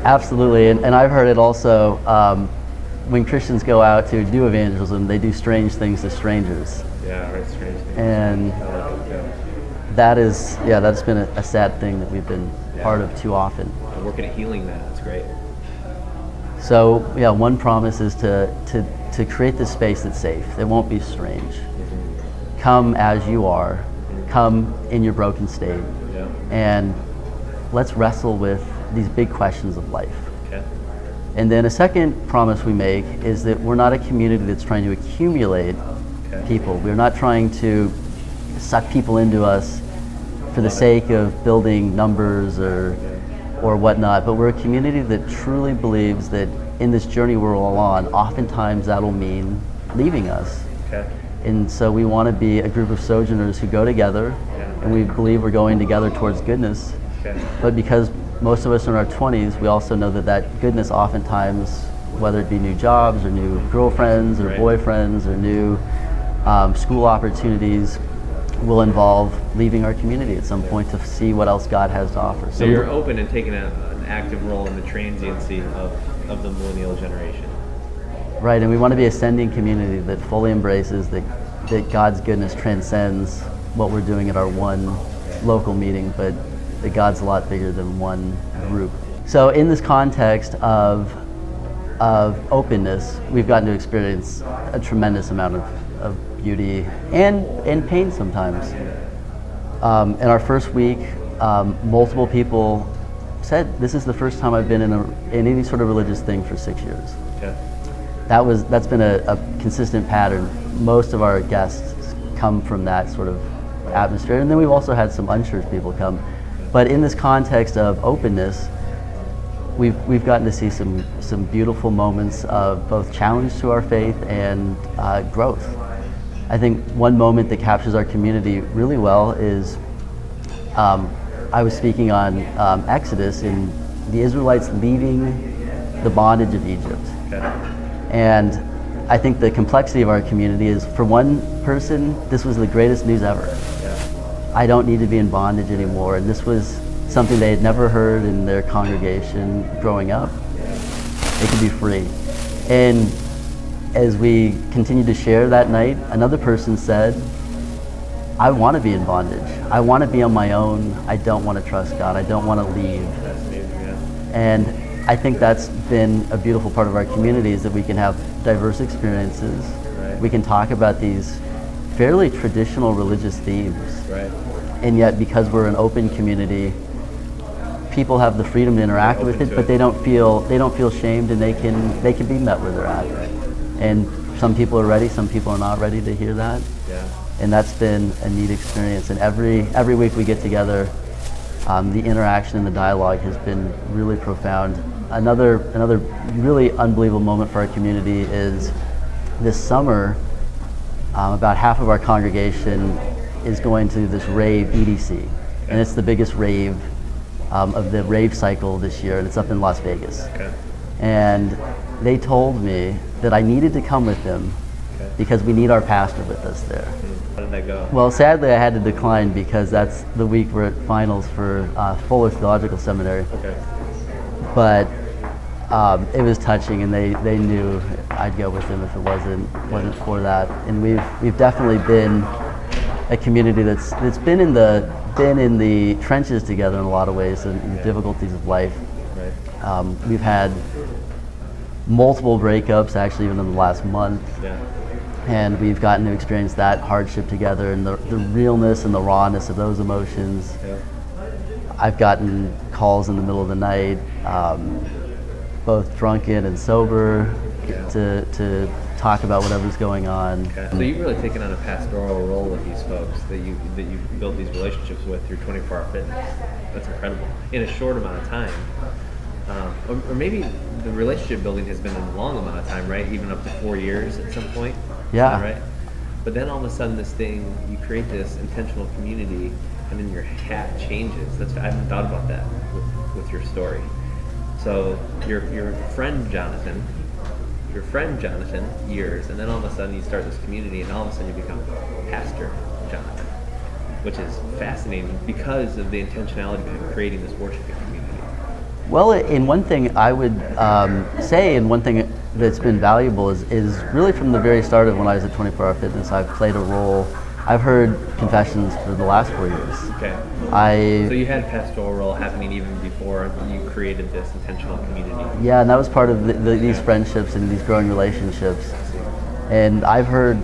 Absolutely, and I've heard it also. When Christians go out to do evangelism, they do strange things to strangers. Yeah, right, strange things. And that's been a sad thing that we've been part of too often. And working at healing that, that's great. So yeah, one promise is to create this space that's safe. It won't be strange. Come as you are. Come in your broken state. Yeah. And let's wrestle with these big questions of life. Okay. And then a second promise we make is that we're not a community that's trying to accumulate people. We're not trying to suck people into us for the sake of building numbers or whatnot, but we're a community that truly believes that in this journey we're all on, oftentimes that'll mean leaving us. Okay. And so we want to be a group of sojourners who go together, and we believe we're going together towards goodness. Okay. But because most of us are in our 20s, we also know that goodness oftentimes, whether it be new jobs or new girlfriends or boyfriends or new school opportunities, will involve leaving our community at some point to see what else God has to offer. So you're open and taking an active role in the transiency of the millennial generation. Right, and we want to be a sending community that fully embraces that God's goodness transcends what we're doing at our one local meeting, but that God's a lot bigger than one group. So in this context of openness, we've gotten to experience a tremendous amount of beauty and pain sometimes. In our first week, multiple people said, "This is the first time I've been in any sort of religious thing for 6 years." Yeah. That's been a consistent pattern. Most of our guests come from that sort of atmosphere, and then we've also had some unchurched people come. But in this context of openness, we've gotten to see some beautiful moments of both challenge to our faith and growth. I think one moment that captures our community really well is I was speaking on Exodus and the Israelites leaving the bondage of Egypt. Okay. And I think the complexity of our community is, for one person, this was the greatest news ever. Yeah. I don't need to be in bondage anymore. And this was something they had never heard in their congregation growing up. They could be free. And as we continued to share that night, another person said, I want to be in bondage. I want to be on my own. I don't want to trust God. I don't want to leave. That's amazing, yeah. And I think that's been a beautiful part of our community, is that we can have diverse experiences. Right. We can talk about these fairly traditional religious themes. Right. And yet, because we're an open community, people have the freedom to interact with it, but they don't feel shamed, and they can be met where they're at. Right. And some people are ready, some people are not ready to hear that. Yeah. And that's been a neat experience. And every week we get together, the interaction and the dialogue has been really profound. Another really unbelievable moment for our community is this summer, about half of our congregation is going to this rave EDC. And it's the biggest rave of the rave cycle this year, and it's up in Las Vegas. Okay. And they told me that I needed to come with them because we need our pastor with us there. How did that go? Well, sadly I had to decline because that's the week we're at finals for Fuller Theological Seminary. Okay. But it was touching, and they knew I'd go with them if it wasn't for that. And we've definitely been a community that's been in the trenches together in a lot of ways, and the difficulties of life. Right. We've had multiple breakups, actually, even in the last month. Yeah. And we've gotten to experience that hardship together, and the realness and the rawness of those emotions. Yeah. I've gotten calls in the middle of the night, both drunken and sober, to talk about whatever's going on. Okay. So you've really taken on a pastoral role with these folks that you built these relationships with through 24-hour fitness. That's incredible. In a short amount of time. Or maybe the relationship building has been a long amount of time, right? Even up to 4 years at some point. Yeah. Is that right? But then all of a sudden this thing, you create this intentional community, and then your hat changes. I haven't thought about that with your story. So your friend Jonathan, years, and then all of a sudden you start this community, and all of a sudden you become Pastor Jonathan, which is fascinating because of the intentionality behind creating this worshiping community. Well, in one thing I would say, and one thing that's been valuable is really from the very start of when I was at 24 Hour Fitness, I've played a role. I've heard confessions for the last 4 years. Okay. So you had a pastoral role happening even before you created this intentional community. Yeah, and that was part of these friendships and these growing relationships. And I've heard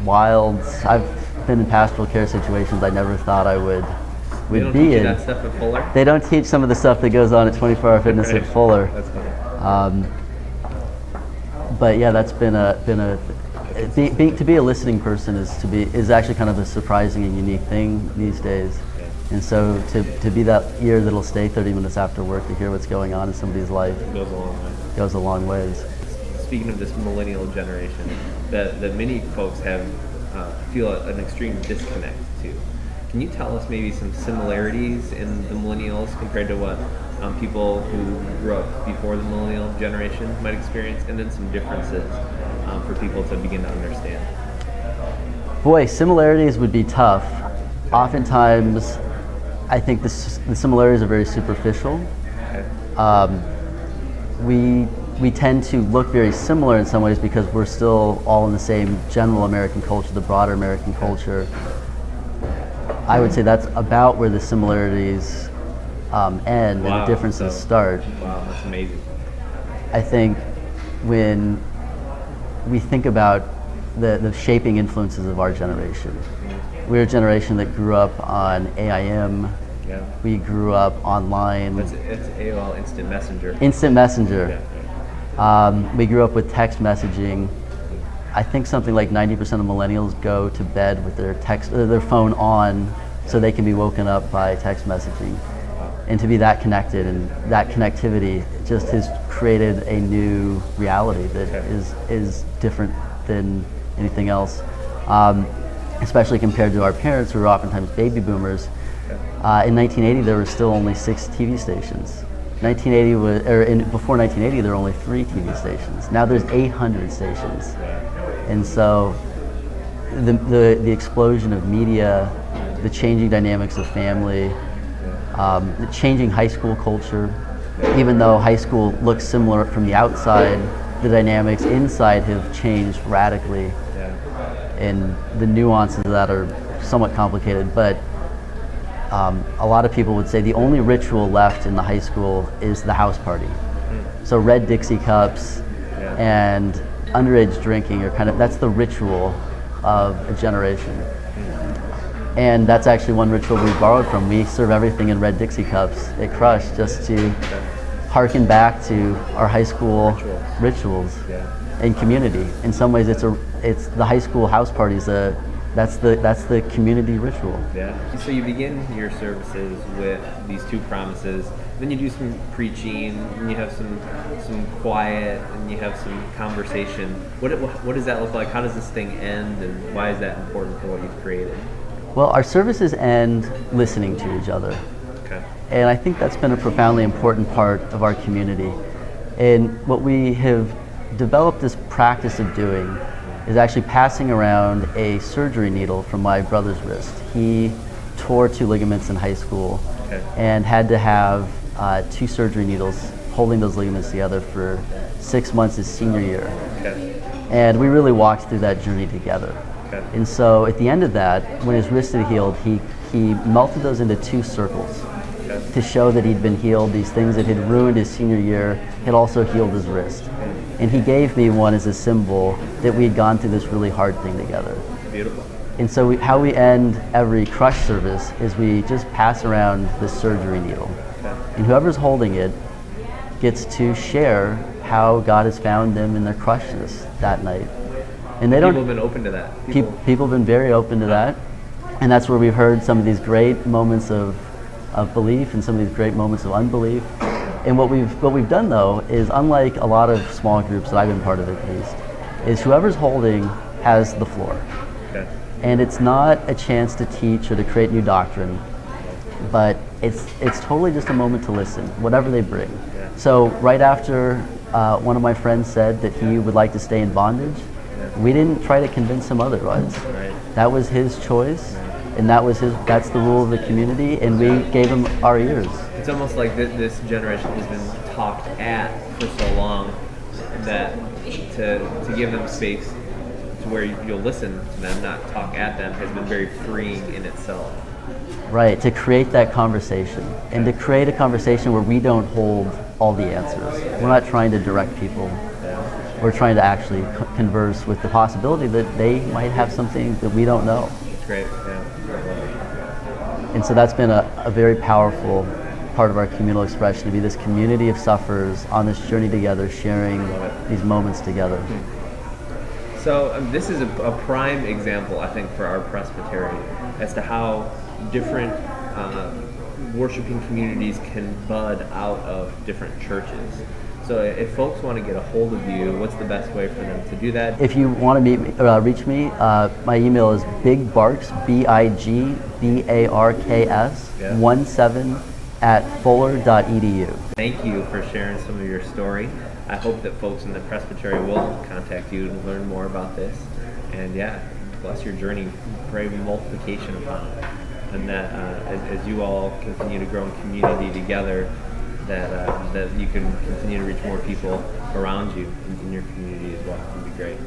I've been in pastoral care situations I never thought I would They don't be teach you in. that stuff at Fuller? They don't teach some of the stuff that goes on at 24 Hour Fitness at Fuller. That's funny. But yeah, that's been to be a listening person is actually kind of a surprising and unique thing these days. Yeah. And so to be that ear that'll stay 30 minutes after work to hear what's going on in somebody's life It goes a long way. goes a long ways. Speaking of this millennial generation, that many folks have feel an extreme disconnect to. Can you tell us maybe some similarities in the millennials compared to what people who grew up before the millennial generation might experience, and then some differences for people to begin to understand? Boy, similarities would be tough. Oftentimes, I think the similarities are very superficial. Okay. We tend to look very similar in some ways because we're still all in the same general American culture, the broader American culture. I would say that's about where the similarities end and the differences start. Wow, that's amazing. I think when we think about the shaping influences of our generation, we're a generation that grew up on AIM. Yeah. We grew up online. It's AOL Instant Messenger. Instant Messenger. Yeah. We grew up with text messaging. I think something like 90% of millennials go to bed with their phone on so they can be woken up by text messaging. And to be that connected and that connectivity just has created a new reality that is different than anything else, especially compared to our parents who were oftentimes baby boomers. In 1980, there were still only 6 TV stations. Before 1980, there were only 3 TV stations. Now there's 800 stations. And so the explosion of media, the changing dynamics of family, the changing high school culture, even though high school looks similar from the outside, the dynamics inside have changed radically. And the nuances of that are somewhat complicated, but a lot of people would say the only ritual left in the high school is the house party. So red Dixie cups and underage drinking are that's the ritual of a generation. And that's actually one ritual we borrowed from. We serve everything in red Dixie cups at Crush just to harken back to our high school rituals and community. In some ways, it's the high school house parties. That's the community ritual. Yeah. So you begin your services with these 2 promises. Then you do some preaching, and you have some quiet, and you have some conversation. What does that look like? How does this thing end, and why is that important for what you've created? Well, our services end listening to each other. Okay. And I think that's been a profoundly important part of our community. And what we have developed this practice of doing is actually passing around a surgery needle from my brother's wrist. He tore 2 ligaments in high school and had to have 2 surgery needles holding those ligaments together for 6 months his senior year. And we really walked through that journey together. And so at the end of that, when his wrist had healed, he melted those into 2 circles to show that he'd been healed. These things that had ruined his senior year had also healed his wrist. And he gave me one as a symbol that we had gone through this really hard thing together. Beautiful. And so how we end every Crush service is we just pass around this surgery needle. And whoever's holding it gets to share how God has found them in their crushness that night. And People have been open to that. People have been very open to that. And that's where we've heard some of these great moments of belief and some of these great moments of unbelief. And what we've done though is, unlike a lot of small groups that I've been part of at least, is whoever's holding has the floor. And it's not a chance to teach or to create new doctrine, but it's totally just a moment to listen, whatever they bring. So right after one of my friends said that he would like to stay in bondage, we didn't try to convince him otherwise. That was his choice, and that's the rule of the community, and we gave him our ears. It's almost like this generation has been talked at for so long that to give them space to where you'll listen to them, not talk at them, has been very freeing in itself. Right, to create that conversation, and to create a conversation where we don't hold all the answers. We're not trying to direct people. We're trying to actually converse with the possibility that they might have something that we don't know. It's great, yeah. And so that's been a very powerful part of our communal expression, to be this community of sufferers on this journey together, sharing these moments together. So this is a prime example, I think, for our presbytery as to how different worshiping communities can bud out of different churches. So if folks want to get a hold of you, what's the best way for them to do that? If you want to reach me, my email is bigbarks, BIGBARKS 17 @fuller.edu. Thank you for sharing some of your story. I hope that folks in the presbytery will contact you and learn more about this. And yeah, bless your journey, pray multiplication upon it. And that as you all continue to grow in community together, that you can continue to reach more people around you in your community as well. It would be great.